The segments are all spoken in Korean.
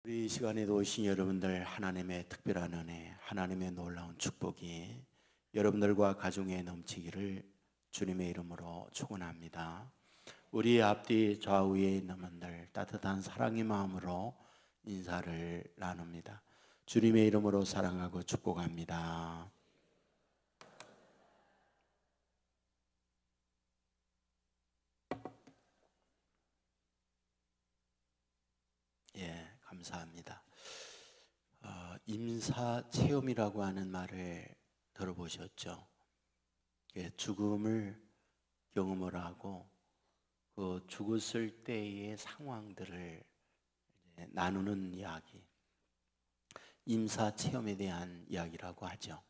우리 이 시간에도 오신 여러분들 하나님의 특별한 은혜, 하나님의 놀라운 축복이 여러분들과 가정에 넘치기를 주님의 이름으로 축원합니다. 우리 앞뒤 좌우에 있는 분들 따뜻한 사랑의 마음으로 인사를 나눕니다. 주님의 이름으로 사랑하고 축복합니다. 예, 감사합니다. 임사 체험이라고 하는 말을 들어보셨죠? 예, 죽음을 경험을 하고 그 죽었을 때의 상황들을 나누는 이야기, 임사 체험에 대한 이야기라고 하죠.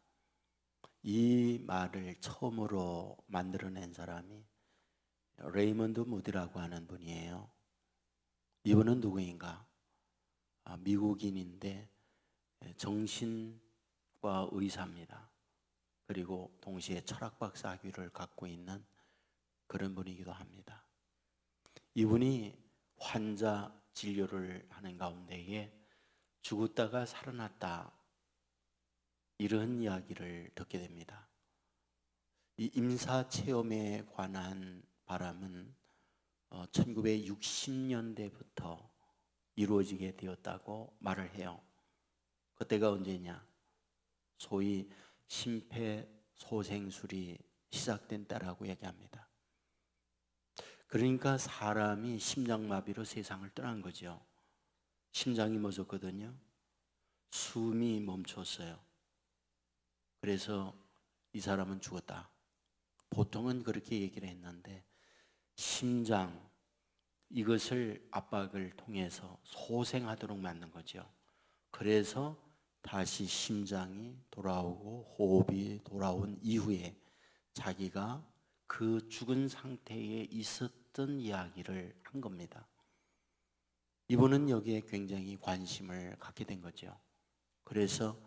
이 말을 처음으로 만들어낸 사람이 레이먼드 무디라고 하는 분이에요. 이분은 누구인가? 미국인인데 정신과 의사입니다. 그리고 동시에 철학 박사 학위를 갖고 있는 그런 분이기도 합니다. 이분이 환자 진료를 하는 가운데에 죽었다가 살아났다, 이런 이야기를 듣게 됩니다. 이 임사체험에 관한 바람은 1960년대부터 이루어지게 되었다고 말을 해요. 그때가 언제냐? 소위 심폐소생술이 시작된 때라고 얘기합니다. 그러니까 사람이 심장마비로 세상을 떠난 거죠. 심장이 멎었거든요. 숨이 멈췄어요. 그래서 이 사람은 죽었다. 보통은 그렇게 얘기를 했는데 심장, 이것을 압박을 통해서 소생하도록 만든 거죠. 그래서 다시 심장이 돌아오고 호흡이 돌아온 이후에 자기가 그 죽은 상태에 있었던 이야기를 한 겁니다. 이분은 여기에 굉장히 관심을 갖게 된 거죠. 그래서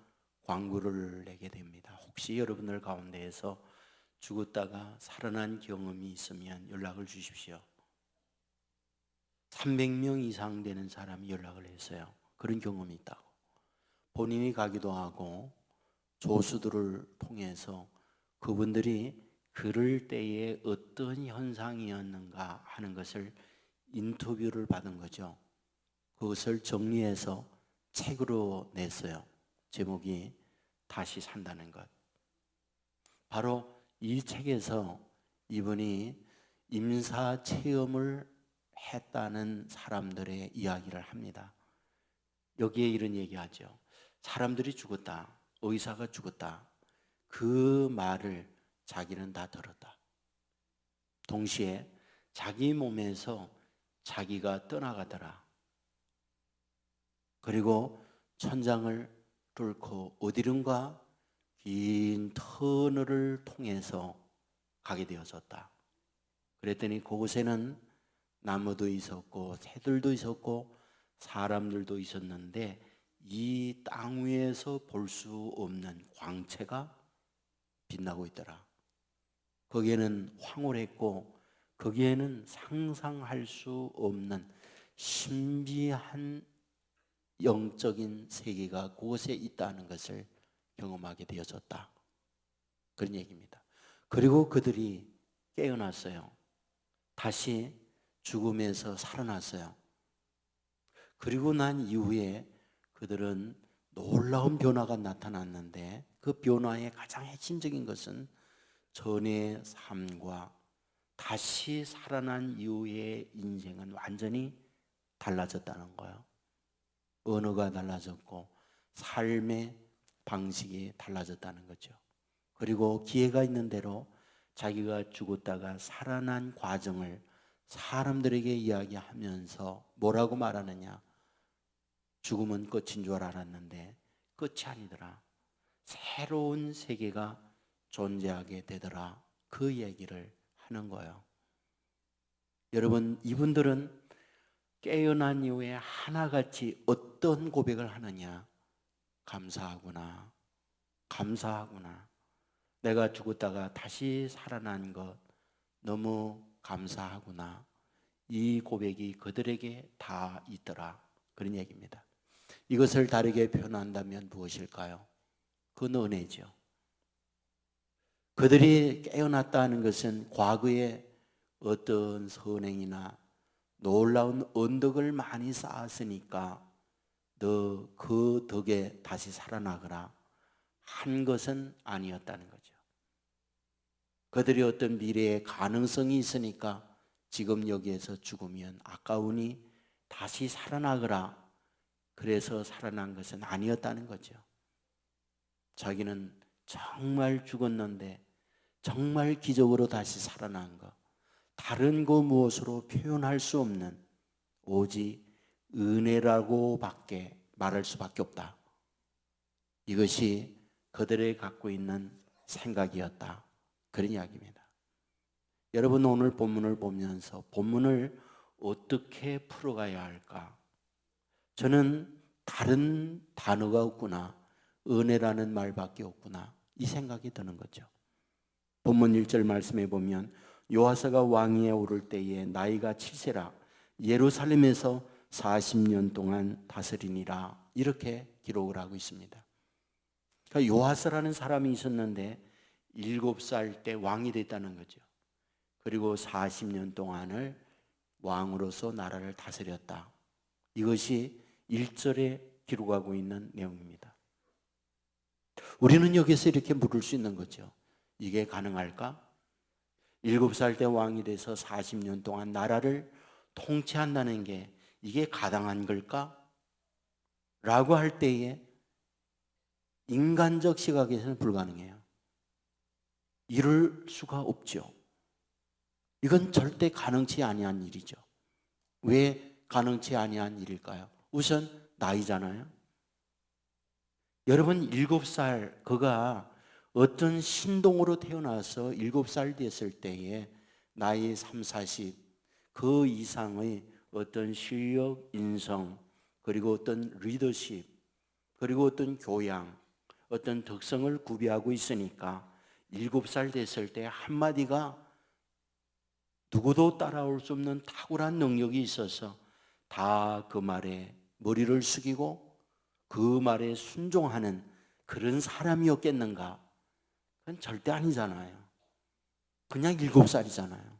광고를 내게 됩니다. 혹시 여러분들 가운데에서 죽었다가 살아난 경험이 있으면 연락을 주십시오. 300명 이상 되는 사람이 연락을 했어요. 그런 경험이 있다고. 본인이 가기도 하고 조수들을 통해서 그분들이 그럴 때에 어떤 현상이었는가 하는 것을 인터뷰를 받은 거죠. 그것을 정리해서 책으로 냈어요. 제목이 다시 산다는 것. 바로 이 책에서 이분이 임사 체험을 했다는 사람들의 이야기를 합니다. 여기에 이런 얘기하죠. 사람들이 죽었다, 의사가 죽었다, 그 말을 자기는 다 들었다. 동시에 자기 몸에서 자기가 떠나가더라. 그리고 천장을 뚫고 어디론가 긴 터널을 통해서 가게 되어졌다. 그랬더니 그곳에는 나무도 있었고 새들도 있었고 사람들도 있었는데 이 땅 위에서 볼 수 없는 광채가 빛나고 있더라. 거기에는 황홀했고 거기에는 상상할 수 없는 신비한 영적인 세계가 그곳에 있다는 것을 경험하게 되어졌다. 그런 얘기입니다. 그리고 그들이 깨어났어요. 다시 죽음에서 살아났어요. 그리고 난 이후에 그들은 놀라운 변화가 나타났는데 그 변화의 가장 핵심적인 것은 전의 삶과 다시 살아난 이후의 인생은 완전히 달라졌다는 거예요. 언어가 달라졌고 삶의 방식이 달라졌다는 거죠. 그리고 기회가 있는 대로 자기가 죽었다가 살아난 과정을 사람들에게 이야기하면서 뭐라고 말하느냐? 죽음은 끝인 줄 알았는데 끝이 아니더라. 새로운 세계가 존재하게 되더라. 그 얘기를 하는 거예요. 여러분, 이분들은 깨어난 이후에 하나같이 어떤 고백을 하느냐? 감사하구나. 감사하구나. 내가 죽었다가 다시 살아난 것 너무 감사하구나. 이 고백이 그들에게 다 있더라. 그런 얘기입니다. 이것을 다르게 표현한다면 무엇일까요? 그건 은혜죠. 그들이 깨어났다는 것은 과거에 어떤 선행이나 놀라운 언덕을 많이 쌓았으니까 너 그 덕에 다시 살아나거라 한 것은 아니었다는 거죠. 그들이 어떤 미래의 가능성이 있으니까 지금 여기에서 죽으면 아까우니 다시 살아나거라 그래서 살아난 것은 아니었다는 거죠. 자기는 정말 죽었는데 정말 기적으로 다시 살아난 것, 다른 거 무엇으로 표현할 수 없는 오직 은혜라고 밖에 말할 수밖에 없다. 이것이 그들이 갖고 있는 생각이었다. 그런 이야기입니다. 여러분 오늘 본문을 보면서 본문을 어떻게 풀어가야 할까? 저는 다른 단어가 없구나. 은혜라는 말밖에 없구나. 이 생각이 드는 거죠. 본문 1절 말씀에 보면 요아스가 왕위에 오를 때에 나이가 7세라 예루살렘에서 40년 동안 다스리니라 이렇게 기록을 하고 있습니다. 그러니까 요아스라는 사람이 있었는데 7살 때 왕이 됐다는 거죠. 그리고 40년 동안을 왕으로서 나라를 다스렸다. 이것이 1절에 기록하고 있는 내용입니다. 우리는 여기서 이렇게 물을 수 있는 거죠. 이게 가능할까? 7살 때 왕이 돼서 40년 동안 나라를 통치한다는 게 이게 가당한 걸까? 라고 할 때에 인간적 시각에서는 불가능해요. 이룰 수가 없죠. 이건 절대 가능치 아니한 일이죠. 왜 가능치 아니한 일일까요? 우선 나이잖아요. 여러분 7살 그가 어떤 신동으로 태어나서 7살 됐을 때에 나이 3, 40 그 이상의 어떤 실력, 인성 그리고 어떤 리더십 그리고 어떤 교양 어떤 특성을 구비하고 있으니까 7살 됐을 때 한마디가 누구도 따라올 수 없는 탁월한 능력이 있어서 다 그 말에 머리를 숙이고 그 말에 순종하는 그런 사람이었겠는가? 그건 절대 아니잖아요. 그냥 7살이잖아요.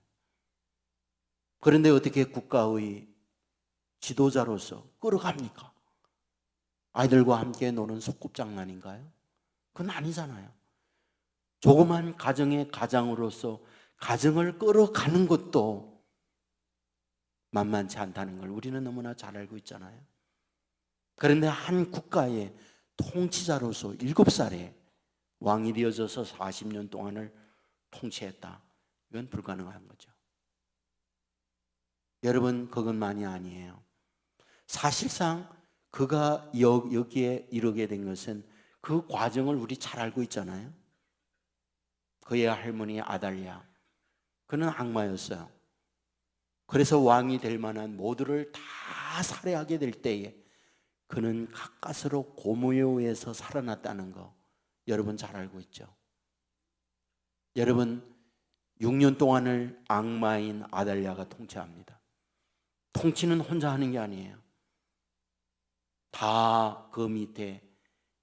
그런데 어떻게 국가의 지도자로서 끌어갑니까? 아이들과 함께 노는 소꿉장난인가요? 그건 아니잖아요. 조그만 가정의 가장으로서 가정을 끌어가는 것도 만만치 않다는 걸 우리는 너무나 잘 알고 있잖아요. 그런데 한 국가의 통치자로서 7살에 왕이 되어져서 40년 동안을 통치했다. 이건 불가능한 거죠. 여러분 그것만이 아니에요. 사실상 그가 여기에 이르게 된 것은 그 과정을 우리 잘 알고 있잖아요. 그의 할머니 아달랴 그는 악마였어요. 그래서 왕이 될 만한 모두를 다 살해하게 될 때에 그는 가까스로 고모에 의해서 살아났다는 거 여러분 잘 알고 있죠. 여러분 6년 동안을 악마인 아달랴가 통치합니다. 통치는 혼자 하는 게 아니에요. 다 그 밑에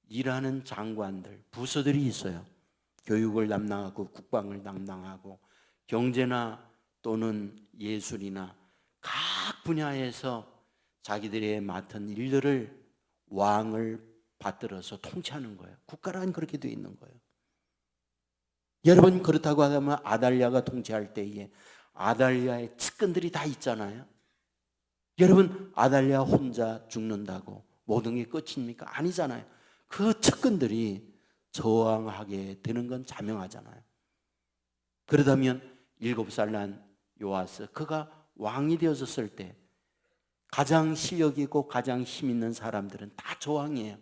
일하는 장관들, 부서들이 있어요. 교육을 담당하고 국방을 담당하고 경제나 또는 예술이나 각 분야에서 자기들의 맡은 일들을 왕을 받들어서 통치하는 거예요. 국가란 그렇게 되어 있는 거예요. 여러분 그렇다고 하면 아달랴가 통치할 때에 아달랴의 측근들이 다 있잖아요. 여러분 아달랴 혼자 죽는다고 모든 게 끝입니까? 아니잖아요. 그 측근들이 저항하게 되는 건 자명하잖아요. 그러다면 7살 난 요아스 그가 왕이 되어졌을 때 가장 실력 있고 가장 힘 있는 사람들은 다 저항이에요.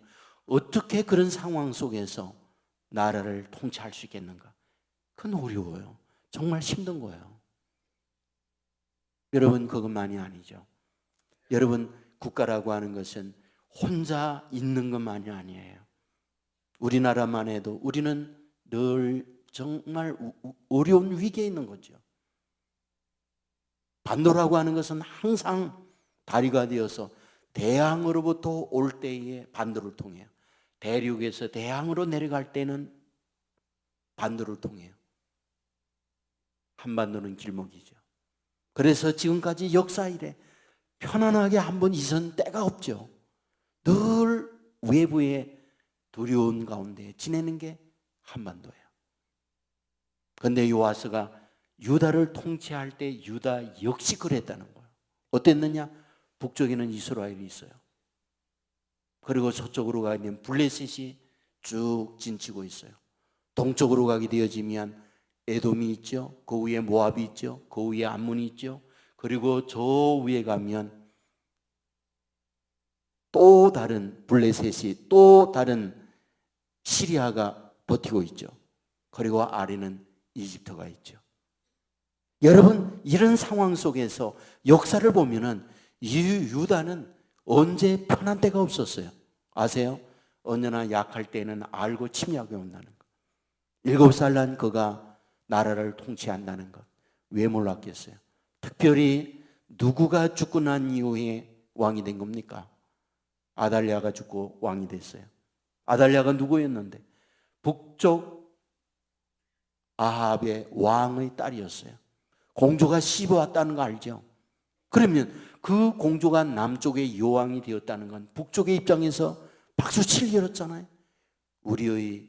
어떻게 그런 상황 속에서 나라를 통치할 수 있겠는가? 그건 어려워요. 정말 힘든 거예요. 여러분 그것만이 아니죠. 여러분 국가라고 하는 것은 혼자 있는 것만이 아니에요. 우리나라만 해도 우리는 늘 정말 어려운 위기에 있는 거죠. 반도라고 하는 것은 항상 다리가 되어서 대항으로부터 올 때에 반도를 통해요. 대륙에서 대항으로 내려갈 때는 반도를 통해요. 한반도는 길목이죠. 그래서 지금까지 역사 이래 편안하게 한번 있은 때가 없죠. 늘 외부의 두려운 가운데 지내는 게 한반도예요. 그런데 요아스가 유다를 통치할 때 유다 역시 그랬다는 거예요. 어땠느냐? 북쪽에는 이스라엘이 있어요. 그리고 서쪽으로 가게 되면 블레셋이 쭉 진치고 있어요. 동쪽으로 가게 되어지면 에돔이 있죠. 그 위에 모압이 있죠. 그 위에 암몬이 있죠. 그리고 저 위에 가면 또 다른 블레셋이, 또 다른 시리아가 버티고 있죠. 그리고 아래는 이집트가 있죠. 여러분, 이런 상황 속에서 역사를 보면은 유다는 언제 편한 때가 없었어요. 아세요? 언제나 약할 때는 알고 침략이 온다는 것. 7살 난 그가 나라를 통치한다는 것. 왜 몰랐겠어요? 특별히 누구가 죽고 난 이후에 왕이 된 겁니까? 아달랴가 죽고 왕이 됐어요. 아달랴가 누구였는데? 북쪽 아합의 왕의 딸이었어요. 공주가 씹어왔다는 거 알죠? 그러면 그 공주가 남쪽의 여왕이 되었다는 건 북쪽의 입장에서 박수 치기 어렵잖아요. 우리의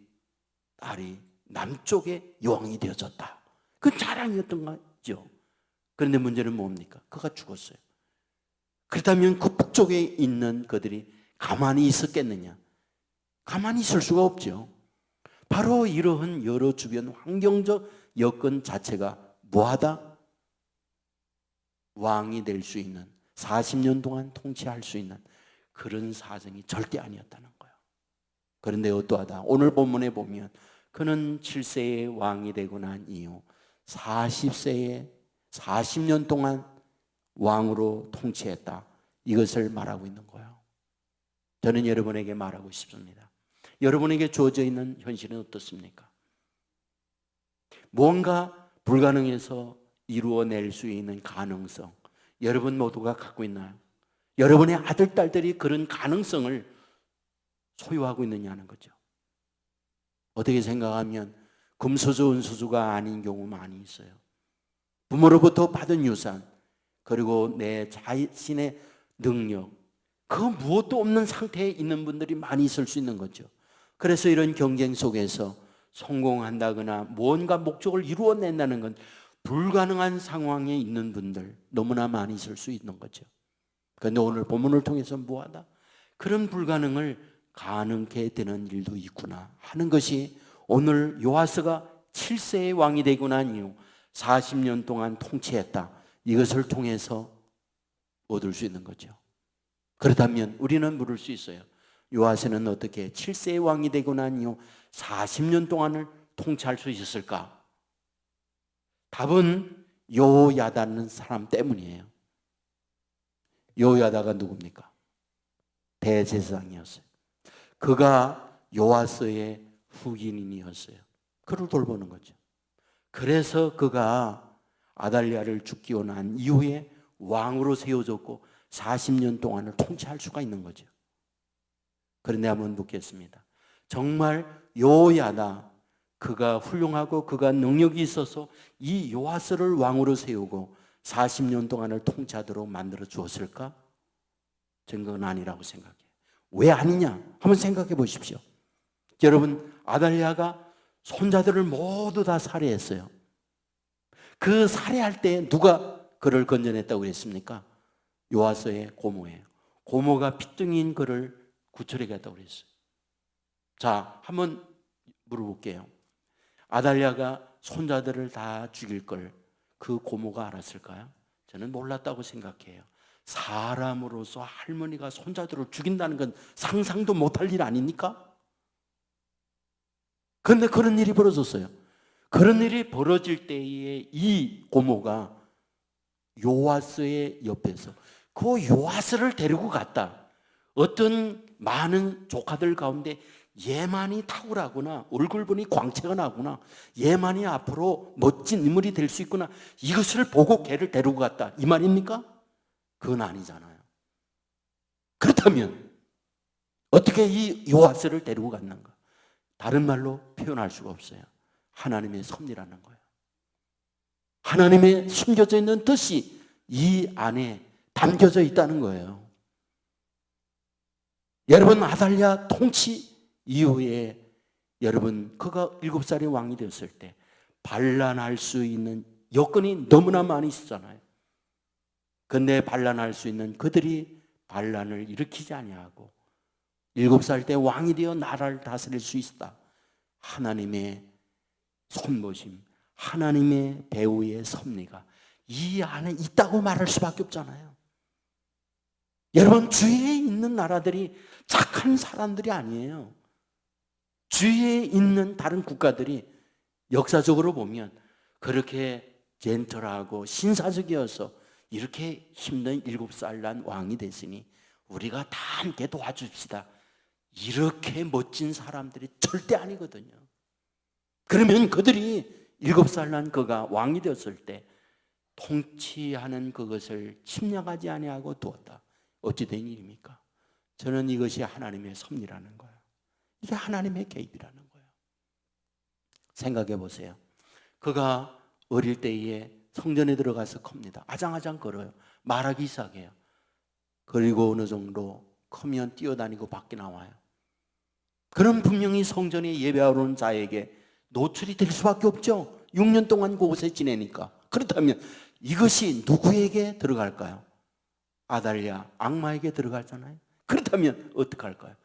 딸이 남쪽의 여왕이 되어졌다. 그 자랑이었던 거죠. 그런데 문제는 뭡니까? 그가 죽었어요. 그렇다면 그 북쪽에 있는 그들이 가만히 있었겠느냐? 가만히 있을 수가 없죠. 바로 이러한 여러 주변 환경적 여건 자체가 뭐하다? 왕이 될 수 있는, 40년 동안 통치할 수 있는 그런 사정이 절대 아니었다는 거예요. 그런데 어떠하다? 오늘 본문에 보면 그는 7세에 왕이 되고 난 이후 40세에 40년 동안 왕으로 통치했다. 이것을 말하고 있는 거예요. 저는 여러분에게 말하고 싶습니다. 여러분에게 주어져 있는 현실은 어떻습니까? 뭔가 불가능해서 이루어낼 수 있는 가능성, 여러분 모두가 갖고 있나요? 여러분의 아들, 딸들이 그런 가능성을 소유하고 있느냐는 거죠. 어떻게 생각하면 금수저, 은수저가 아닌 경우 많이 있어요. 부모로부터 받은 유산, 그리고 내 자신의 능력, 그 무엇도 없는 상태에 있는 분들이 많이 있을 수 있는 거죠. 그래서 이런 경쟁 속에서 성공한다거나 뭔가 목적을 이루어낸다는 건 불가능한 상황에 있는 분들 너무나 많이 있을 수 있는 거죠. 그런데 오늘 본문을 통해서 뭐하다? 그런 불가능을 가능케 되는 일도 있구나 하는 것이 오늘 요아스가 7세의 왕이 되고 난 이후 40년 동안 통치했다. 이것을 통해서 얻을 수 있는 거죠. 그렇다면 우리는 물을 수 있어요. 요아스는 어떻게 7세의 왕이 되고 난 이후 40년 동안을 통치할 수 있었을까? 답은 요야다는 사람 때문이에요. 요야다가 누굽니까? 대제사장이었어요. 그가 요아스의 후계인이었어요. 그를 돌보는 거죠. 그래서 그가 아달랴를 죽이고 난 이후에 왕으로 세워졌고 40년 동안을 통치할 수가 있는 거죠. 그런데 한번 묻겠습니다. 정말 요야다, 그가 훌륭하고 그가 능력이 있어서 이 요아스를 왕으로 세우고 40년 동안을 통치하도록 만들어 주었을까? 증거는 아니라고 생각해요. 왜 아니냐? 한번 생각해 보십시오. 여러분, 아달랴가 손자들을 모두 다 살해했어요. 그 살해할 때 누가 그를 건져냈다고 그랬습니까? 요아스의 고모예요. 고모가 핏등인 그를 구출해 갔다고 그랬어요. 자, 한번 물어볼게요. 아달랴가 손자들을 다 죽일 걸 그 고모가 알았을까요? 저는 몰랐다고 생각해요. 사람으로서 할머니가 손자들을 죽인다는 건 상상도 못할 일 아닙니까? 그런데 그런 일이 벌어졌어요. 그런 일이 벌어질 때에 이 고모가 요아스의 옆에서 그 요아스를 데리고 갔다. 어떤 많은 조카들 가운데 얘만이 탁월하구나, 얼굴 보니 광채가 나구나, 얘만이 앞으로 멋진 인물이 될 수 있구나, 이것을 보고 걔를 데리고 갔다, 이 말입니까? 그건 아니잖아요. 그렇다면 어떻게 이 요아스를 데리고 갔는가? 다른 말로 표현할 수가 없어요. 하나님의 섭리라는 거예요. 하나님의 숨겨져 있는 뜻이 이 안에 담겨져 있다는 거예요. 여러분, 아달랴 통치 이후에 여러분, 그가 7살의 왕이 되었을 때 반란할 수 있는 여건이 너무나 많이 있었잖아요. 그런데 반란할 수 있는 그들이 반란을 일으키지 아니하고 7살 때 왕이 되어 나라를 다스릴 수 있었다. 하나님의 손보심, 하나님의 배후의 섭리가 이 안에 있다고 말할 수밖에 없잖아요. 여러분, 주위에 있는 나라들이 착한 사람들이 아니에요. 주위에 있는 다른 국가들이 역사적으로 보면 그렇게 젠틀하고 신사적이어서 이렇게 힘든 7살 난 왕이 됐으니 우리가 다 함께 도와줍시다. 이렇게 멋진 사람들이 절대 아니거든요. 그러면 그들이 7살 난 그가 왕이 되었을 때 통치하는 그것을 침략하지 아니하고 두었다. 어찌 된 일입니까? 저는 이것이 하나님의 섭리라는 거예요. 이게 하나님의 개입이라는 거예요. 생각해 보세요. 그가 어릴 때에 성전에 들어가서 큽니다. 아장아장 걸어요. 말하기 시작해요. 그리고 어느 정도 크면 뛰어다니고 밖에 나와요. 그럼 분명히 성전에 예배하러 온 자에게 노출이 될 수밖에 없죠. 6년 동안 그곳에 지내니까. 그렇다면 이것이 누구에게 들어갈까요? 아달랴, 악마에게 들어가잖아요. 그렇다면 어떡할까요?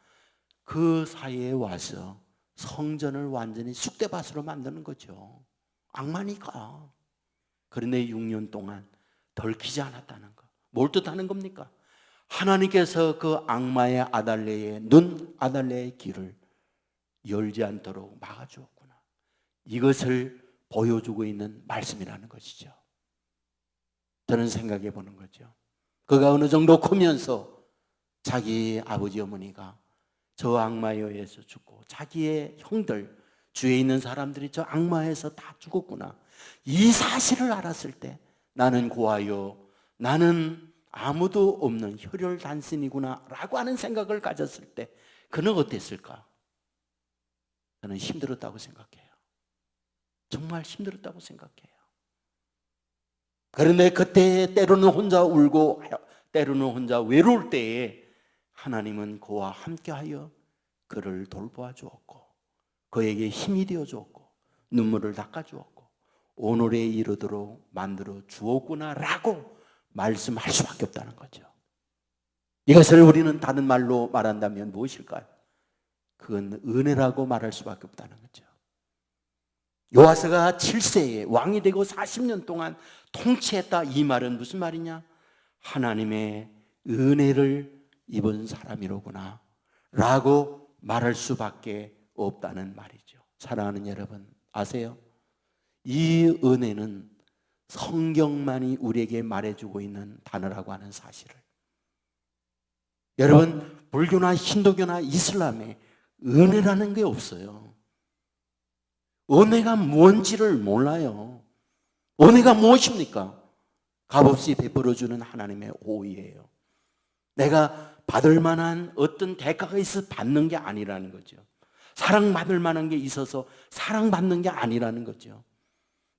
그 사이에 와서 성전을 완전히 쑥대밭으로 만드는 거죠. 악마니까. 그런데 6년 동안 덜키지 않았다는 거. 뭘 뜻하는 겁니까? 하나님께서 그 악마의 아달랴의 눈, 아달랴의 길을 열지 않도록 막아주었구나. 이것을 보여주고 있는 말씀이라는 것이죠. 저는 생각해 보는 거죠. 그가 어느 정도 크면서 자기 아버지 어머니가 저 악마에 의해서 죽고 자기의 형들, 주위에 있는 사람들이 저 악마에서 다 죽었구나. 이 사실을 알았을 때 나는 고아요, 나는 아무도 없는 혈혈단신이구나 라고 하는 생각을 가졌을 때 그는 어땠을까? 저는 힘들었다고 생각해요. 정말 힘들었다고 생각해요. 그런데 그때 때로는 혼자 울고 때로는 혼자 외로울 때에 하나님은 그와 함께하여 그를 돌보아 주었고 그에게 힘이 되어 주었고 눈물을 닦아 주었고 오늘에 이르도록 만들어 주었구나 라고 말씀할 수밖에 없다는 거죠. 이것을 우리는 다른 말로 말한다면 무엇일까요? 그건 은혜라고 말할 수밖에 없다는 거죠. 요아스가 7세에 왕이 되고 40년 동안 통치했다. 이 말은 무슨 말이냐? 하나님의 은혜를 입은 사람이로구나 라고 말할 수밖에 없다는 말이죠. 사랑하는 여러분, 아세요? 이 은혜는 성경만이 우리에게 말해주고 있는 단어라고 하는 사실을. 여러분, 불교나 힌두교나 이슬람에 은혜라는 게 없어요. 은혜가 뭔지를 몰라요. 은혜가 무엇입니까? 값없이 베풀어주는 하나님의 호의예요. 내가 받을 만한 어떤 대가가 있어서 받는 게 아니라는 거죠. 사랑받을 만한 게 있어서 사랑받는 게 아니라는 거죠.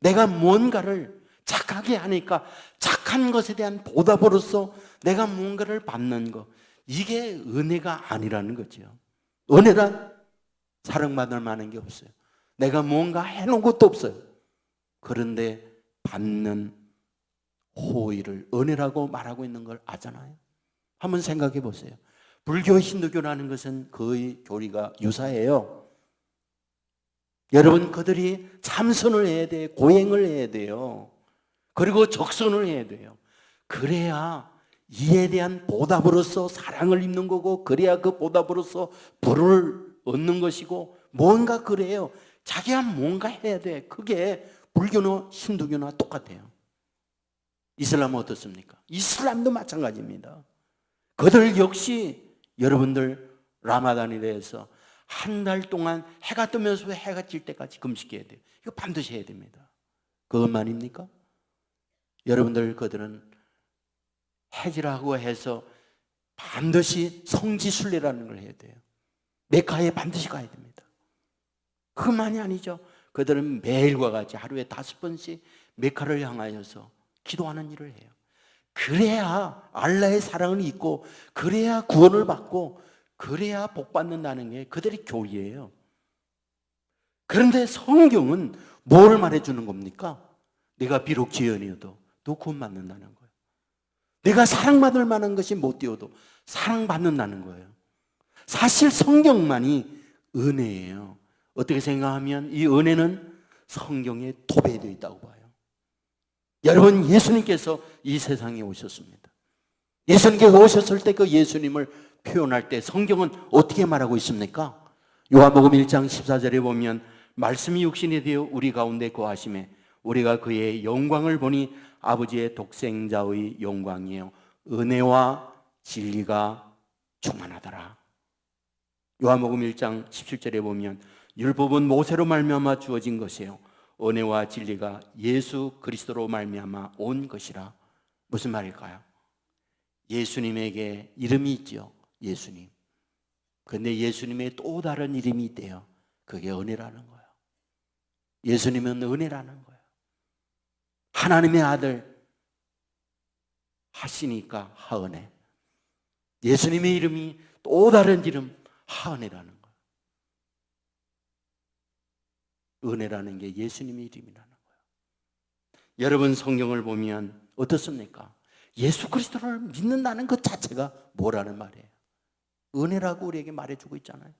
내가 뭔가를 착하게 하니까 착한 것에 대한 보답으로서 내가 뭔가를 받는 것, 이게 은혜가 아니라는 거죠. 은혜란 사랑받을 만한 게 없어요. 내가 뭔가 해놓은 것도 없어요. 그런데 받는 호의를 은혜라고 말하고 있는 걸 아잖아요. 한번 생각해 보세요. 불교, 힌두교라는 것은 거의 교리가 유사해요. 여러분, 그들이 참선을 해야 돼요. 고행을 해야 돼요. 그리고 적선을 해야 돼요. 그래야 이에 대한 보답으로서 사랑을 입는 거고, 그래야 그 보답으로서 불을 얻는 것이고, 뭔가 그래요. 자기가 뭔가 해야 돼. 그게 불교나 힌두교나 똑같아요. 이슬람은 어떻습니까? 이슬람도 마찬가지입니다. 그들 역시 여러분들 라마단에 대해서 한 달 동안 해가 뜨면서 해가 질 때까지 금식해야 돼요. 이거 반드시 해야 됩니다. 그것만입니까? 여러분들 그들은 해지라고 해서 반드시 성지순례라는 걸 해야 돼요. 메카에 반드시 가야 됩니다. 그것만이 아니죠. 그들은 매일과 같이 하루에 5번씩 메카를 향하여서 기도하는 일을 해요. 그래야 알라의 사랑을 잊고, 그래야 구원을 받고, 그래야 복 받는다는 게 그들의 교리예요. 그런데 성경은 뭘 말해주는 겁니까? 내가 비록 죄인이어도 너 구원 받는다는 거예요. 내가 사랑받을 만한 것이 못 되어도 사랑받는다는 거예요. 사실 성경만이 은혜예요. 어떻게 생각하면 이 은혜는 성경에 도배되어 있다고 봐요. 여러분, 예수님께서 이 세상에 오셨습니다. 예수님께서 오셨을 때 그 예수님을 표현할 때 성경은 어떻게 말하고 있습니까? 요한복음 1장 14절에 보면 말씀이 육신이 되어 우리 가운데 거하심에 우리가 그의 영광을 보니 아버지의 독생자의 영광이에요. 은혜와 진리가 충만하더라. 요한복음 1장 17절에 보면 율법은 모세로 말미암아 주어진 것이에요. 은혜와 진리가 예수 그리스도로 말미암아 온 것이라. 무슨 말일까요? 예수님에게 이름이 있죠. 예수님. 그런데 예수님의 또 다른 이름이 있대요. 그게 은혜라는 거예요. 예수님은 은혜라는 거예요. 하나님의 아들 하시니까 하은혜. 예수님의 이름이 또 다른 이름 하은혜라는 거예요. 은혜라는 게 예수님의 이름이라는 거예요. 여러분, 성경을 보면 어떻습니까? 예수 그리스도를 믿는다는 것 자체가 뭐라는 말이에요? 은혜라고 우리에게 말해주고 있잖아요.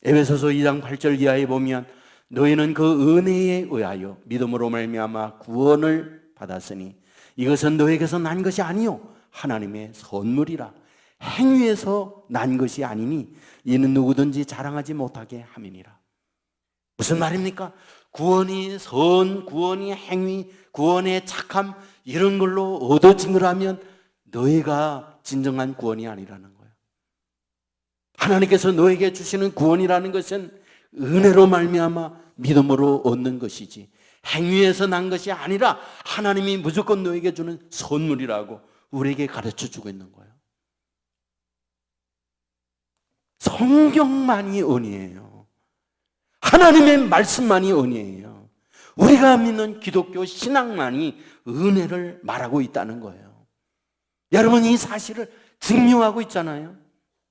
에베소서 2장 8절 이하에 보면 너희는 그 은혜에 의하여 믿음으로 말미암아 구원을 받았으니 이것은 너에게서 난 것이 아니요 하나님의 선물이라. 행위에서 난 것이 아니니 이는 누구든지 자랑하지 못하게 함이니라. 무슨 말입니까? 구원이 선, 구원이 행위, 구원의 착함 이런 걸로 얻어진 거라면 너희가 진정한 구원이 아니라는 거예요. 하나님께서 너에게 주시는 구원이라는 것은 은혜로 말미암아 믿음으로 얻는 것이지 행위에서 난 것이 아니라 하나님이 무조건 너에게 주는 선물이라고 우리에게 가르쳐주고 있는 거예요. 성경만이 은혜예요. 하나님의 말씀만이 은혜예요. 우리가 믿는 기독교 신앙만이 은혜를 말하고 있다는 거예요. 여러분, 이 사실을 증명하고 있잖아요.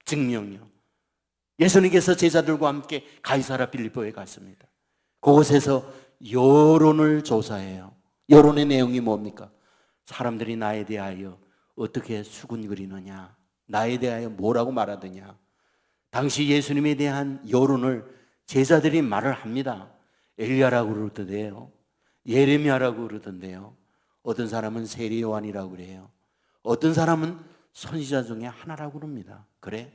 증명이요. 예수님께서 제자들과 함께 가이사라 빌립보에 갔습니다. 그곳에서 여론을 조사해요. 여론의 내용이 뭡니까? 사람들이 나에 대하여 어떻게 수군거리느냐, 나에 대하여 뭐라고 말하느냐. 당시 예수님에 대한 여론을 제자들이 말을 합니다. 엘리야라고 그러던데요, 예레미야라고 그러던데요, 어떤 사람은 세례 요한이라고 그래요, 어떤 사람은 선지자 중에 하나라고 그럽니다. 그래?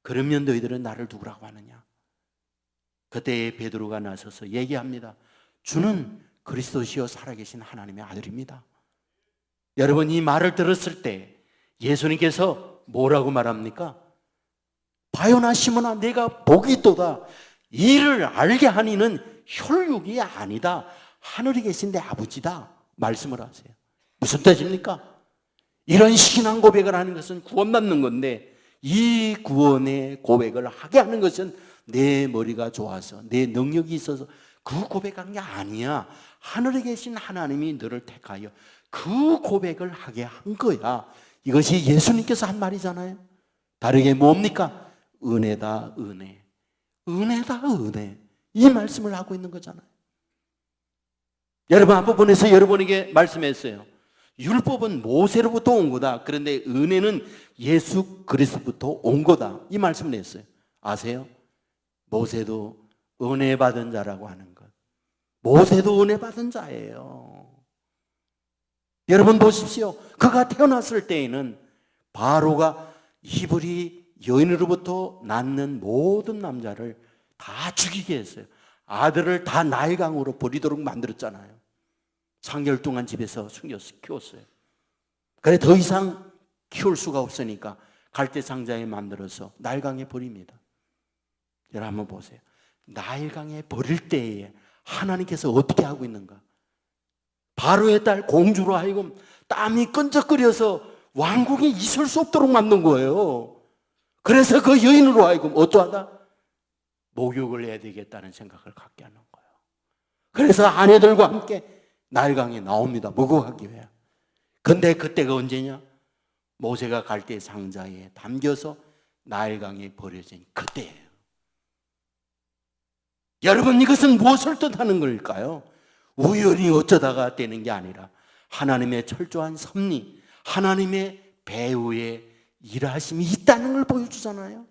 그러면 너희들은 나를 누구라고 하느냐? 그때 베드로가 나서서 얘기합니다. 주는 그리스도시요 살아계신 하나님의 아들입니다. 여러분, 이 말을 들었을 때 예수님께서 뭐라고 말합니까? 바요나 시몬아, 내가 복이 있도다. 이를 알게 하니는 혈육이 아니다, 하늘에 계신 내 아버지다 말씀을 하세요. 무슨 뜻입니까? 이런 신앙 고백을 하는 것은 구원받는 건데, 이 구원의 고백을 하게 하는 것은 내 머리가 좋아서 내 능력이 있어서 그 고백한 게 아니야. 하늘에 계신 하나님이 너를 택하여 그 고백을 하게 한 거야. 이것이 예수님께서 한 말이잖아요. 다르게 뭡니까? 은혜다 은혜, 은혜다 은혜, 이 말씀을 하고 있는 거잖아요. 여러분, 앞부분에서 여러분에게 말씀했어요. 율법은 모세로부터 온 거다. 그런데 은혜는 예수 그리스도부터 온 거다. 이 말씀을 했어요. 아세요? 모세도 은혜 받은 자라고 하는 것. 모세도 은혜 받은 자예요. 여러분 보십시오. 그가 태어났을 때에는 바로가 히브리 여인으로부터 낳는 모든 남자를 다 죽이게 했어요. 아들을 다 나일강으로 버리도록 만들었잖아요. 3개월 동안 집에서 숨겨서 키웠어요. 그래 더 이상 키울 수가 없으니까 갈대 상자에 만들어서 나일강에 버립니다. 여러분 한번 보세요. 나일강에 버릴 때에 하나님께서 어떻게 하고 있는가? 바로의 딸 공주로 하여금 땀이 끈적거려서 왕궁에 있을 수 없도록 만든 거예요. 그래서 그 여인으로 하여금 어떠하다? 목욕을 해야 되겠다는 생각을 갖게 하는 거예요. 그래서 아내들과 함께 나일강에 나옵니다. 목욕하기 위해. 근데 그때가 언제냐? 모세가 갈대 상자에 담겨서 나일강에 버려진 그때예요. 여러분, 이것은 무엇을 뜻하는 걸까요? 우연히 어쩌다가 되는 게 아니라 하나님의 철저한 섭리, 하나님의 배후에 일하심이 있다는 걸 보여주잖아요.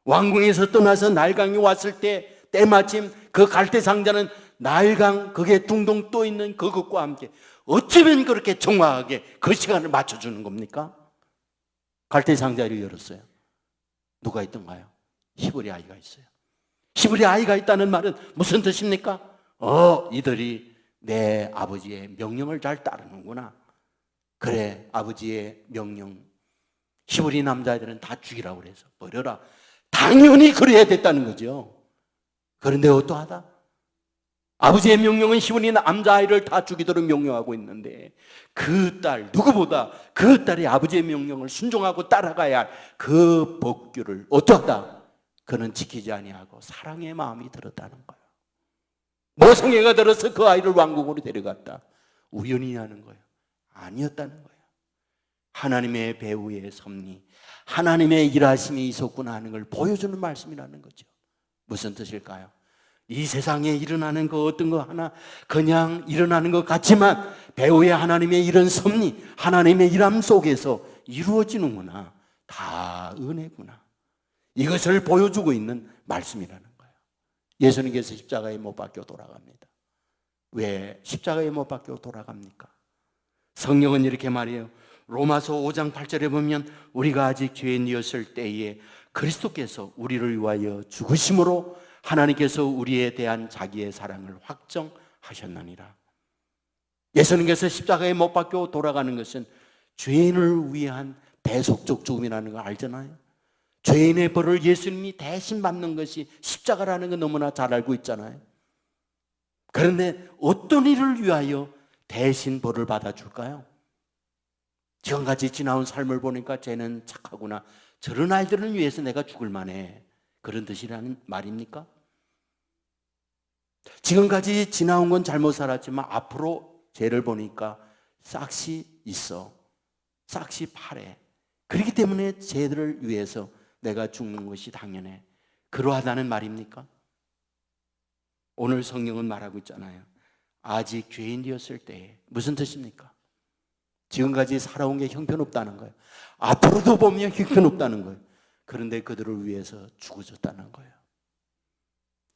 왕궁에서 떠나서 나일강에 왔을 때 때마침 그 갈대 상자는 나일강, 그게 둥둥 떠 있는 그것과 함께 어쩌면 그렇게 정확하게 그 시간을 맞춰주는 겁니까? 갈대 상자를 열었어요. 누가 있던가요? 히브리 아이가 있어요. 히브리 아이가 있다는 말은 무슨 뜻입니까? 이들이 내 아버지의 명령을 잘 따르는구나. 그래, 아버지의 명령, 히브리 남자애들은 다 죽이라고 그래서 버려라. 당연히 그래야 됐다는 거죠. 그런데 어떠하다? 아버지의 명령은 히브리 남자아이를 다 죽이도록 명령하고 있는데 그 딸, 누구보다 그 딸이 아버지의 명령을 순종하고 따라가야 할 그 법규를 어떠하다? 그는 지키지 아니하고 사랑의 마음이 들었다는 거예요. 모성애가 들어서 그 아이를 왕궁으로 데려갔다. 우연히 하는 거예요. 아니었다는 거예요. 하나님의 배후의 섭리, 하나님의 일하심이 있었구나 하는 걸 보여주는 말씀이라는 거죠. 무슨 뜻일까요? 이 세상에 일어나는 거 어떤 거 하나 그냥 일어나는 것 같지만 배후에 하나님의 이런 섭리, 하나님의 일함 속에서 이루어지는구나. 다 은혜구나. 이것을 보여주고 있는 말씀이라는 거예요. 예수님께서 십자가에 못 박혀 돌아갑니다. 왜 십자가에 못 박혀 돌아갑니까? 성경은 이렇게 말해요. 로마서 5장 8절에 보면 우리가 아직 죄인이었을 때에 그리스도께서 우리를 위하여 죽으심으로 하나님께서 우리에 대한 자기의 사랑을 확정하셨느니라. 예수님께서 십자가에 못 박혀 돌아가는 것은 죄인을 위한 배속적 죽음이라는 거 알잖아요. 죄인의 벌을 예수님이 대신 받는 것이 십자가라는 거 너무나 잘 알고 있잖아요. 그런데 어떤 일을 위하여 대신 벌을 받아줄까요? 지금까지 지나온 삶을 보니까 쟤는 착하구나. 저런 아이들을 위해서 내가 죽을 만해. 그런 뜻이라는 말입니까? 지금까지 지나온 건 잘못 살았지만 앞으로 쟤를 보니까 싹시 있어. 싹시 파래. 그렇기 때문에 쟤들을 위해서 내가 죽는 것이 당연해. 그러하다는 말입니까? 오늘 성경은 말하고 있잖아요. 아직 죄인이었을 때에. 무슨 뜻입니까? 지금까지 살아온 게 형편없다는 거예요. 앞으로도 보면 형편없다는 거예요. 그런데 그들을 위해서 죽어졌다는 거예요.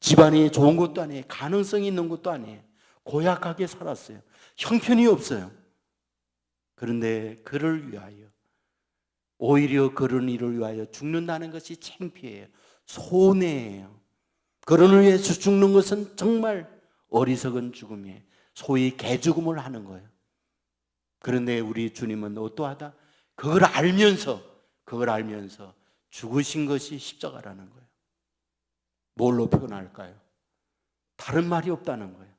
집안이 좋은 것도 아니에요. 가능성이 있는 것도 아니에요. 고약하게 살았어요. 형편이 없어요. 그런데 그를 위하여, 오히려 그런 일을 위하여 죽는다는 것이 창피해요. 손해예요. 그런 위해서 죽는 것은 정말 어리석은 죽음이에요. 소위 개죽음을 하는 거예요. 그런데 우리 주님은 어떠하다? 그걸 알면서 죽으신 것이 십자가라는 거예요. 뭘로 표현할까요? 다른 말이 없다는 거예요.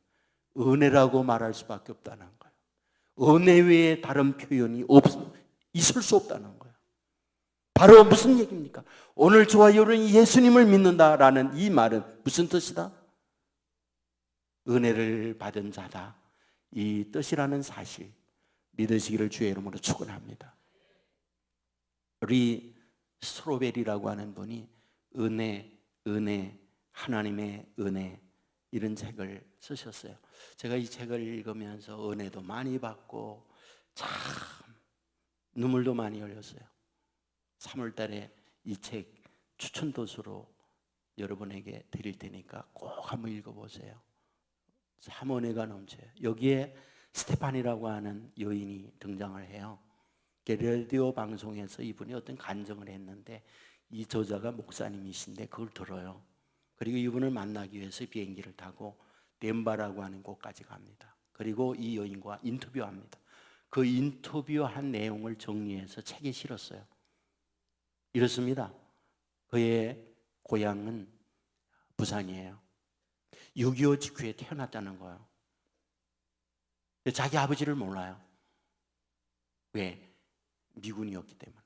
은혜라고 말할 수밖에 없다는 거예요. 은혜 외에 다른 표현이 있을 수 없다는 거예요. 바로 무슨 얘기입니까? 오늘 저와 여러분이 예수님을 믿는다라는 이 말은 무슨 뜻이다? 은혜를 받은 자다. 이 뜻이라는 사실 믿으시기를 주의 이름으로 축원합니다. 리 스트로베리라고 하는 분이 은혜, 하나님의 은혜 이런 책을 쓰셨어요. 제가 이 책을 읽으면서 은혜도 많이 받고 참 눈물도 많이 흘렸어요. 3월 달에 이 책 추천 도서로 여러분에게 드릴 테니까 꼭 한번 읽어보세요. 참 은혜가 넘쳐요. 여기에 스테판이라고 하는 여인이 등장을 해요. 라디오 방송에서 이분이 어떤 간증을 했는데 이 저자가 목사님이신데 그걸 들어요. 그리고 이분을 만나기 위해서 비행기를 타고 덴바라고 하는 곳까지 갑니다. 그리고 이 여인과 인터뷰합니다. 그 인터뷰한 내용을 정리해서 책에 실었어요. 이렇습니다. 그의 고향은 부산이에요. 6.25 직후에 태어났다는 거예요. 자기 아버지를 몰라요. 왜? 미군이었기 때문에.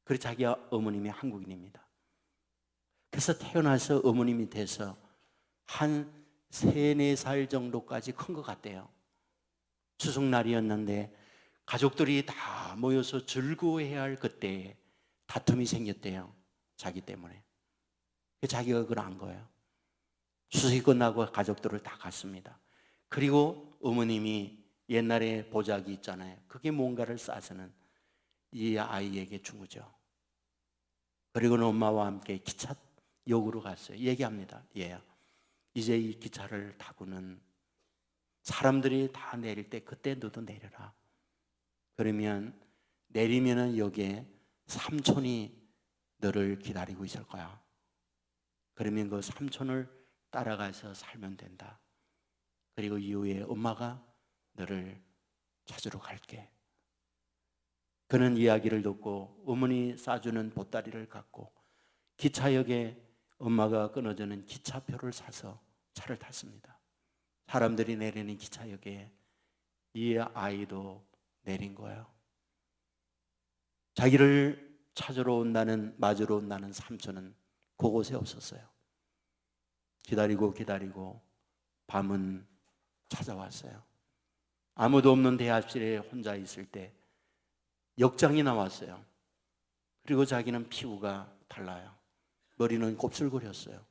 그리고 자기 어머님이 한국인입니다. 그래서 태어나서 어머님이 돼서 한 3, 4살 정도까지 큰 것 같대요. 추석날이었는데 가족들이 다 모여서 즐거워해야 할 그때에 다툼이 생겼대요. 자기 때문에. 자기가 그걸 안 거예요. 추석이 끝나고 가족들을 다 갔습니다. 그리고 어머님이 옛날에 보자기 있잖아요. 그게 뭔가를 싸서는 이 아이에게 준 거죠. 그리고는 엄마와 함께 기차역으로 갔어요. 얘기합니다. 얘야, 이제 이 기차를 타고는 사람들이 다 내릴 때 그때 너도 내려라. 그러면 내리면은 여기에 삼촌이 너를 기다리고 있을 거야. 그러면 그 삼촌을 따라가서 살면 된다. 그리고 이후에 엄마가 너를 찾으러 갈게. 그는 이야기를 듣고 어머니 싸주는 보따리를 갖고 기차역에 엄마가 끊어주는 기차표를 사서 차를 탔습니다. 사람들이 내리는 기차역에 이 아이도 내린 거예요. 자기를 맞으러 온다는 삼촌은 그곳에 없었어요. 기다리고 밤은 찾아왔어요. 아무도 없는 대합실에 혼자 있을 때 역장이 나왔어요. 그리고 자기는 피부가 달라요. 머리는 곱슬거렸어요.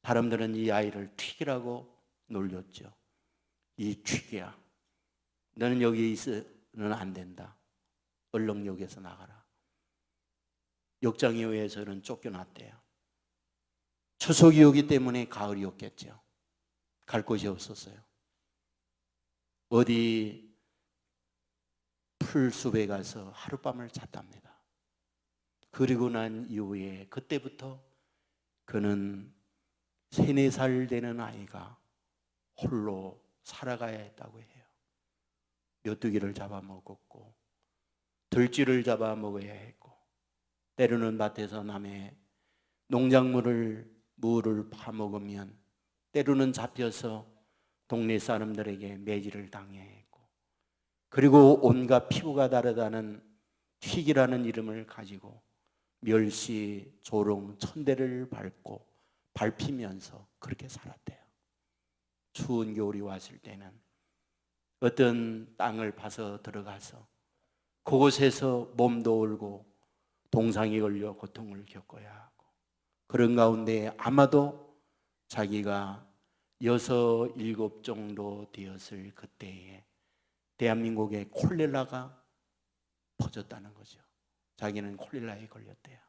사람들은 이 아이를 튀기라고 놀렸죠. 이 튀기야, 너는 여기 있으면 안 된다. 얼렁역에서 나가라. 역장에 의해서는 쫓겨났대요. 추석이 오기 때문에 가을이었겠죠. 갈 곳이 없었어요. 어디 풀숲에 가서 하룻밤을 잤답니다. 그리고 난 이후에 그때부터 그는 3, 4살 되는 아이가 홀로 살아가야 했다고 해요. 메뚜기를 잡아먹었고 들쥐를 잡아먹어야 했고 때로는 밭에서 남의 물을 파먹으면 때로는 잡혀서 동네 사람들에게 매질을 당해야 했고 그리고 온갖 피부가 다르다는 튀기라는 이름을 가지고 멸시, 조롱, 천대를 밟히면서 그렇게 살았대요. 추운 겨울이 왔을 때는 어떤 땅을 파서 들어가서 그곳에서 몸도 울고 동상이 걸려 고통을 겪어야 하고 그런 가운데 아마도 자기가 6, 7 정도 되었을 그때에 대한민국에 콜레라가 퍼졌다는 거죠. 자기는 콜레라에 걸렸대요.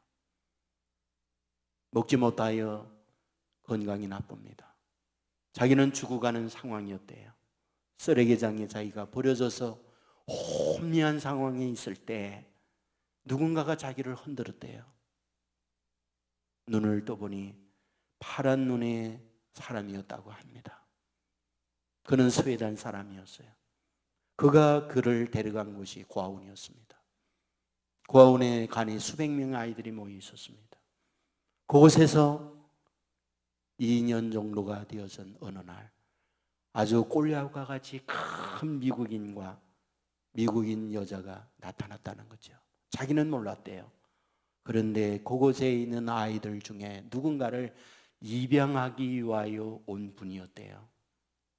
먹지 못하여 건강이 나쁩니다. 자기는 죽어가는 상황이었대요. 쓰레기장에 자기가 버려져서 혼미한 상황에 있을 때 누군가가 자기를 흔들었대요. 눈을 떠보니 파란 눈의 사람이었다고 합니다. 그는 스웨덴 사람이었어요. 그가 그를 데려간 곳이 고아원이었습니다. 고아원에 가니 수백 명의 아이들이 모여 있었습니다. 그곳에서 2년 정도가 되어선 어느 날 아주 꼴야과 같이 큰 미국인 여자가 나타났다는 거죠. 자기는 몰랐대요. 그런데 그곳에 있는 아이들 중에 누군가를 입양하기 위하여 온 분이었대요.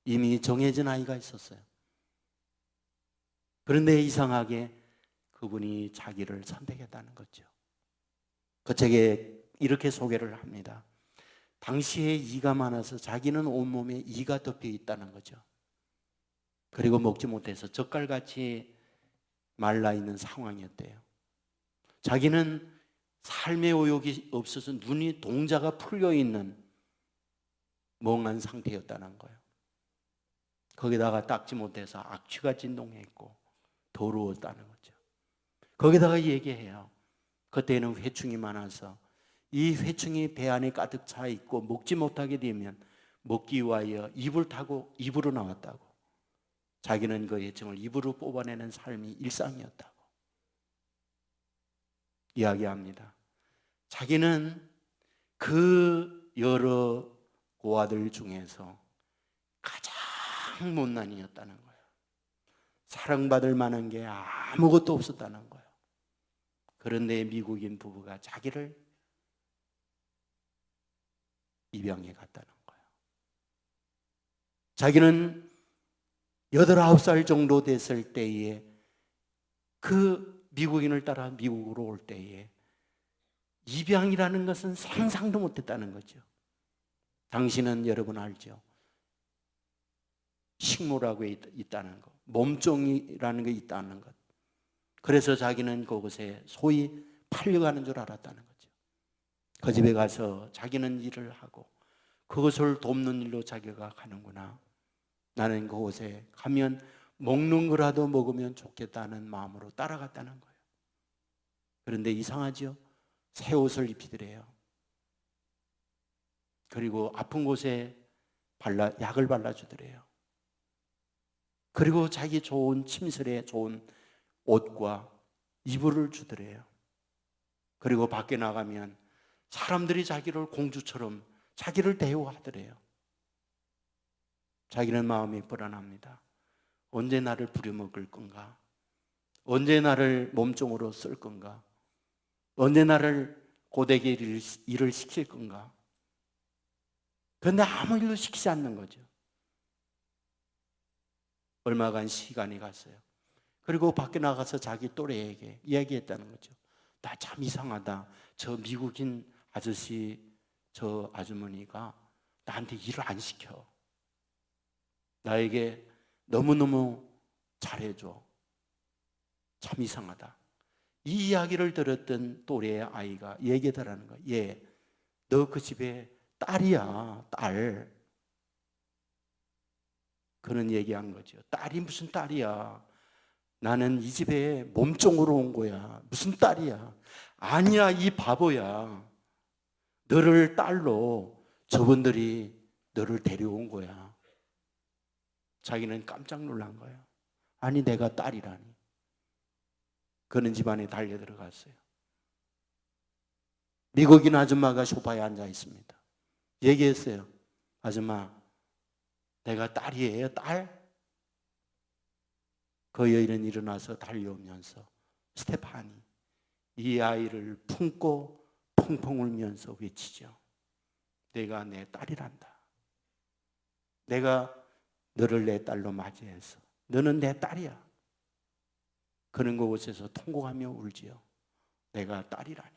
이미 정해진 아이가 있었어요. 그런데 이상하게 그분이 자기를 선택했다는 거죠. 그 책에 이렇게 소개를 합니다. 당시에 이가 많아서 자기는 온몸에 이가 덮여 있다는 거죠. 그리고 먹지 못해서 젓갈같이 말라있는 상황이었대요. 자기는 삶의 의욕이 없어서 눈이 동자가 풀려있는 멍한 상태였다는 거예요. 거기다가 닦지 못해서 악취가 진동했고 더러웠다는 거죠. 거기다가 얘기해요. 그때는 회충이 많아서 이 회충이 배 안에 가득 차 있고 먹지 못하게 되면 먹기 위하여 입을 타고 입으로 나왔다고. 자기는 그 회충을 입으로 뽑아내는 삶이 일상이었다고 이야기합니다. 자기는 그 여러 고아들 중에서 가장 못난이였다는 거예요. 사랑받을 만한 게 아무것도 없었다는 거예요. 그런데 미국인 부부가 자기를 입양해 갔다는 거예요. 자기는 8, 9살 정도 됐을 때에 그 미국인을 따라 미국으로 올 때에 입양이라는 것은 상상도 못했다는 거죠. 당신은 여러분 알죠? 식모라고 있다는 것, 몸종이라는 게 있다는 것. 그래서 자기는 그곳에 소위 팔려가는 줄 알았다는 거죠. 그 집에 가서 자기는 일을 하고 그것을 돕는 일로 자기가 가는구나. 나는 그곳에 가면 먹는 거라도 먹으면 좋겠다는 마음으로 따라갔다는 거예요. 그런데 이상하죠? 새 옷을 입히더래요. 그리고 아픈 곳에 약을 발라주더래요. 그리고 자기 좋은 침실에 좋은 옷과 이불을 주더래요. 그리고 밖에 나가면 사람들이 자기를 공주처럼 자기를 대우하더래요. 자기는 마음이 불안합니다. 언제 나를 부려먹을 건가? 언제 나를 몸종으로 쓸 건가? 언제 나를 고되게 일을 시킬 건가? 그런데 아무 일도 시키지 않는 거죠. 얼마간 시간이 갔어요. 그리고 밖에 나가서 자기 또래에게 이야기했다는 거죠. 나 참 이상하다. 저 미국인 아저씨, 저 아주머니가 나한테 일을 안 시켜. 나에게 너무너무 잘해줘. 참 이상하다. 이 이야기를 들었던 또래의 아이가 얘기하더라는 거야. 얘, 너 그 집에 딸이야, 딸. 그는 얘기한 거죠. 딸이 무슨 딸이야. 나는 이 집에 몸종으로 온 거야. 무슨 딸이야. 아니야, 이 바보야. 너를 딸로 저분들이 너를 데려온 거야. 자기는 깜짝 놀란 거예요. 아니, 내가 딸이라니. 그는 집안에 달려 들어갔어요. 미국인 아줌마가 소파에 앉아 있습니다. 얘기했어요. 아줌마, 내가 딸이에요, 딸? 그 여인은 일어나서 달려오면서 스테파니, 이 아이를 품고 펑펑 울면서 외치죠. 내가 내 딸이란다. 내가 너를 내 딸로 맞이해서 너는 내 딸이야. 그는 그곳에서 통곡하며 울지요. 내가 딸이라니.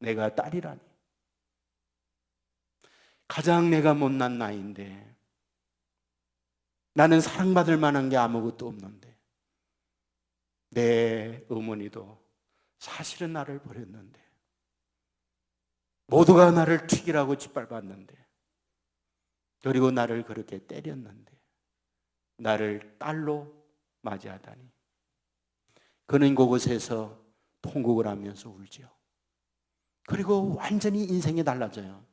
내가 딸이라니. 가장 내가 못난 나이인데 나는 사랑받을 만한 게 아무것도 없는데 내 어머니도 사실은 나를 버렸는데 모두가 나를 튀기라고 짓밟았는데 그리고 나를 그렇게 때렸는데 나를 딸로 맞이하다니. 그는 그곳에서 통곡을 하면서 울죠. 그리고 완전히 인생이 달라져요.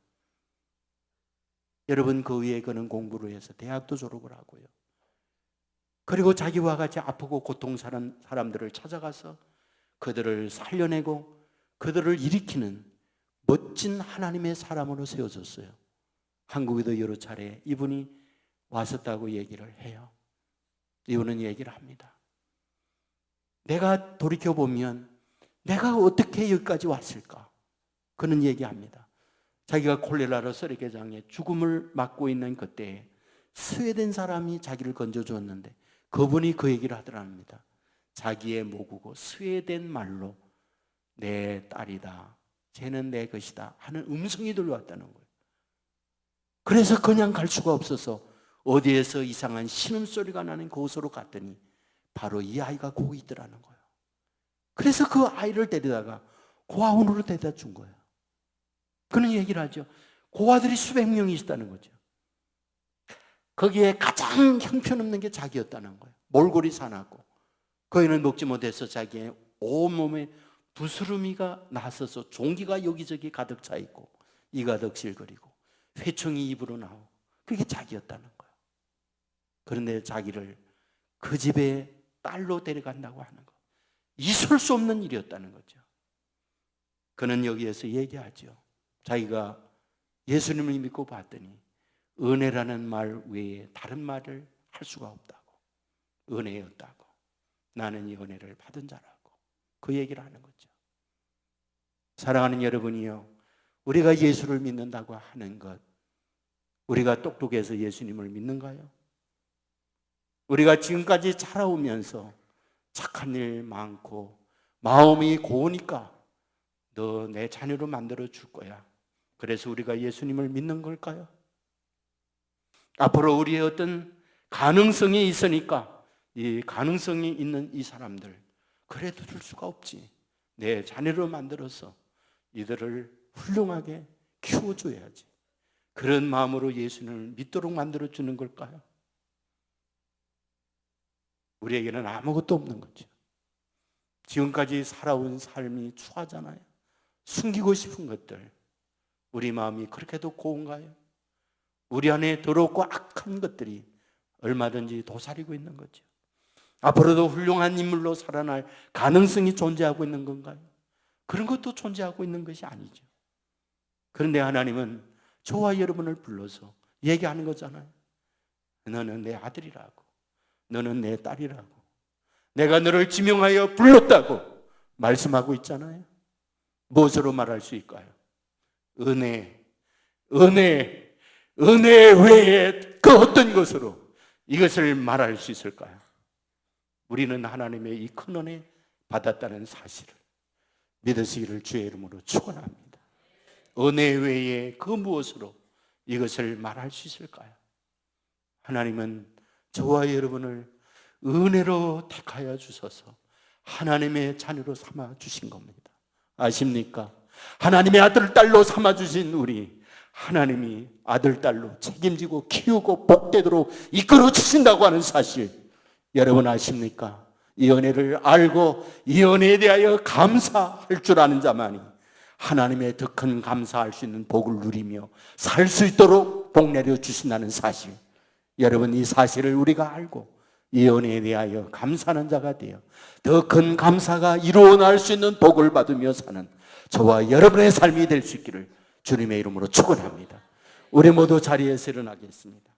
여러분, 그 위에 그는 공부를 해서 대학도 졸업을 하고요. 그리고 자기와 같이 아프고 고통스러운 사람들을 찾아가서 그들을 살려내고 그들을 일으키는 멋진 하나님의 사람으로 세워졌어요. 한국에도 여러 차례 이분이 왔었다고 얘기를 해요. 이분은 얘기를 합니다. 내가 돌이켜보면 내가 어떻게 여기까지 왔을까? 그는 얘기합니다. 자기가 콜레라로 쓰레기장에 죽음을 맞고 있는 그때에 스웨덴 사람이 자기를 건져주었는데 그분이 그 얘기를 하더랍니다. 자기의 모국어 스웨덴 말로 내 딸이다, 쟤는 내 것이다 하는 음성이 들려왔다는 거예요. 그래서 그냥 갈 수가 없어서 어디에서 이상한 신음소리가 나는 곳으로 갔더니 바로 이 아이가 거기 있더라는 거예요. 그래서 그 아이를 데려다가 고아원으로 데려다 준 거예요. 그는 얘기를 하죠. 고아들이 수백 명이 있다는 거죠. 거기에 가장 형편없는 게 자기였다는 거예요. 몰골이 사납고 거인은 먹지 못해서 자기의 온몸에 부스러미가 나서서 종기가 여기저기 가득 차 있고 이가 덕실거리고 회충이 입으로 나오고 그게 자기였다는 거예요. 그런데 자기를 그 집에 딸로 데려간다고 하는 거, 있을 수 없는 일이었다는 거죠. 그는 여기에서 얘기하죠. 자기가 예수님을 믿고 봤더니 은혜라는 말 외에 다른 말을 할 수가 없다고. 은혜였다고. 나는 이 은혜를 받은 자라고. 그 얘기를 하는 거죠. 사랑하는 여러분이요, 우리가 예수를 믿는다고 하는 것, 우리가 똑똑해서 예수님을 믿는가요? 우리가 지금까지 자라오면서 착한 일 많고 마음이 고우니까 너 내 자녀로 만들어 줄 거야, 그래서 우리가 예수님을 믿는 걸까요? 앞으로 우리의 어떤 가능성이 있으니까 이 가능성이 있는 이 사람들, 그래도 줄 수가 없지, 내 자녀로 만들어서 이들을 훌륭하게 키워줘야지, 그런 마음으로 예수님을 믿도록 만들어주는 걸까요? 우리에게는 아무것도 없는 거죠. 지금까지 살아온 삶이 추하잖아요. 숨기고 싶은 것들, 우리 마음이 그렇게도 고운가요? 우리 안에 더럽고 악한 것들이 얼마든지 도사리고 있는 거죠. 앞으로도 훌륭한 인물로 살아날 가능성이 존재하고 있는 건가요? 그런 것도 존재하고 있는 것이 아니죠. 그런데 하나님은 저와 여러분을 불러서 얘기하는 거잖아요. 너는 내 아들이라고, 너는 내 딸이라고, 내가 너를 지명하여 불렀다고 말씀하고 있잖아요. 무엇으로 말할 수 있을까요? 은혜 외에 그 어떤 것으로 이것을 말할 수 있을까요? 우리는 하나님의 이 큰 은혜 받았다는 사실을 믿으시기를 주의 이름으로 축원합니다. 은혜 외에 그 무엇으로 이것을 말할 수 있을까요? 하나님은 저와 여러분을 은혜로 택하여 주셔서 하나님의 자녀로 삼아 주신 겁니다. 아십니까? 하나님의 아들, 딸로 삼아 주신 우리, 하나님이 아들, 딸로 책임지고 키우고 복되도록 이끌어 주신다고 하는 사실, 여러분 아십니까? 이 은혜를 알고 이 은혜에 대하여 감사할 줄 아는 자만이 하나님의 더 큰 감사할 수 있는 복을 누리며 살 수 있도록 복 내려 주신다는 사실, 여러분 이 사실을 우리가 알고 이 은혜에 대하여 감사하는 자가 되어 더 큰 감사가 이루어날 수 있는 복을 받으며 사는 저와 여러분의 삶이 될 수 있기를 주님의 이름으로 축원합니다. 우리 모두 자리에서 일어나겠습니다.